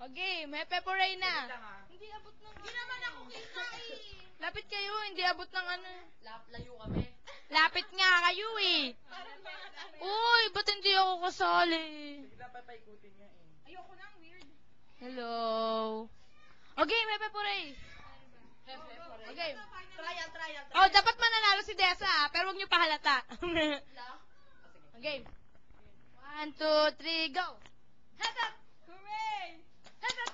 Okay, may peporay na. Hindi abot ng... Hindi naman ako kita eh. Lapit kayo, hindi abot ng ano. Layo kami. Lapit nga kayo eh. Uy, ba't hindi ako kasali? Dapat paikutin niya eh. Ayoko nang weird. Hello. Okay, may peporay. Okay. Trial. Oh, dapat mananalo si Dessa pero huwag niyo pahalata. Okay. 1, 2, 3, go. Hep hep. Hooray! Hep hep.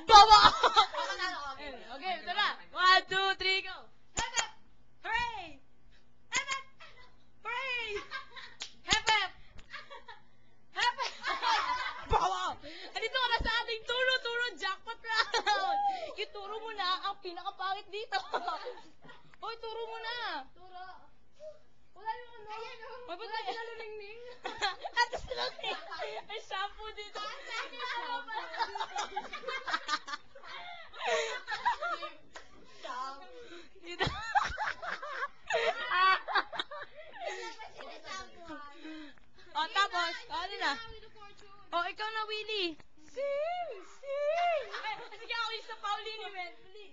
Bawa! Okay, ito na. 1, 2, 3, go. Hep hep. Hooray! Hep hep. Hooray! Hep, hep. Hep hep. Bawa! Andito ka na sa ating turo-turo jackpot round. Yung turo mo na ang pinakapangit dito. Hoy, turo mo na. Turo. Wala yung ano. Ayan o. Ba't na naluningning? Atas lang eh. May shampoo dito. Dito. Oh, tapos, ano na? Oh, ikaw na, Willie. Sing! Sige, ako yung sa Pauline, man. Dali.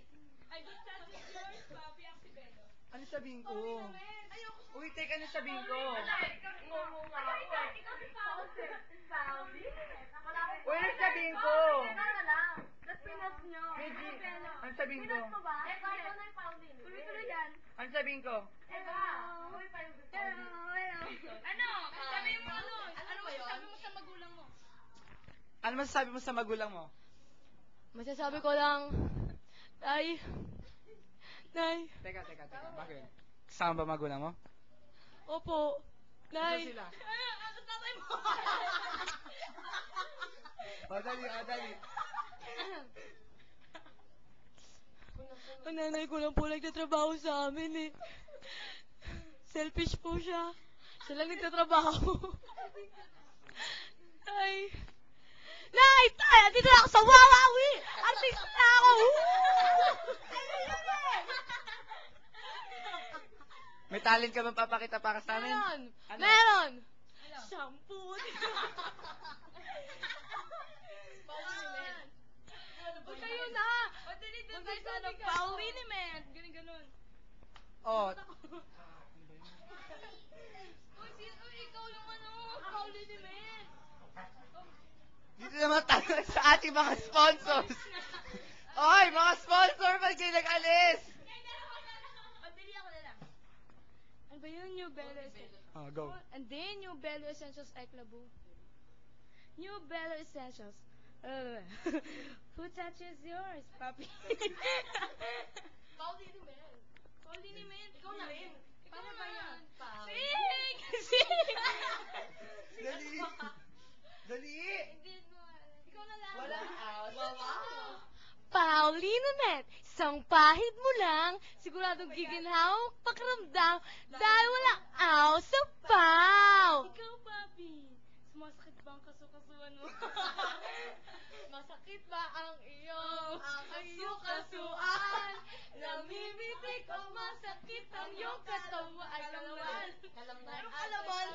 Ay, don't touch it first, papi, ang si Belo. Ano sabihin ko? Uy, teka, ano sabihin ko? Uy, ano sabihin ko? Medyo, ano sabihin ko? Tuloy-tuloy yan. Ano sabihin ko? Ano? Sabi mo ano? Ano masasabi mo sa magulang mo? Ano masasabi mo sa magulang mo? Masasabi ko lang, Nay. Teka. Bakit? Kasama ba magulang mo? Opo. Nay. Ano sila? Ano tatay mo? Dali. Ang nanay ko lang po nagtatrabaho sa amin eh. Selfish po siya. Siya lang nagtatrabaho. Nay! Andito na ako sa Wawawi! Artista na ako! May talent ka bang papakita para sa amin? Meron! Ano? Meron! Shampoo! Huwag kayo na! Huwag tayo sa ano, Pauline, man! Ganun. Oh, Uy, ikaw yung ano, Pauline, man! dito naman tayo sa ating mga sponsors. Oy, mga sponsor, ba't kayo nag-alis? Pabili ako na lang. Ano ba yun? New Bello Essentials. Oh, go. And then, New Bello Essentials Eklabu. New Bello Essentials. Who touches yours, papi? Pauline man. Pauline, man. Ikaw na rin. Paano ba yan? Pauline. Sing! Dali! Ikaw na lang. Walang out. Paulina Met, isang pahid mo lang, siguradong giginhaw, pakiramdam, dahil walang aw sa paw. Ikaw, papi, sumasakit ba ang kasukasuan mo? Masakit ba ang iyong kasukasuan? Namimitik o masakit ang iyong katawan? Ay, kalaman. Mayroong kalaman.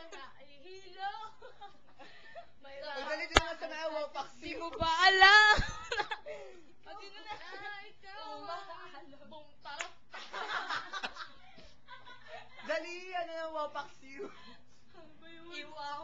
Ihilo. Uy, dali din naman sa maawa, Di paksiw. mo ba alam? Pati na na. Ikaw. Bumtarap. Dali, ano yung wapaksiw? Ano ba yun? Iwaw.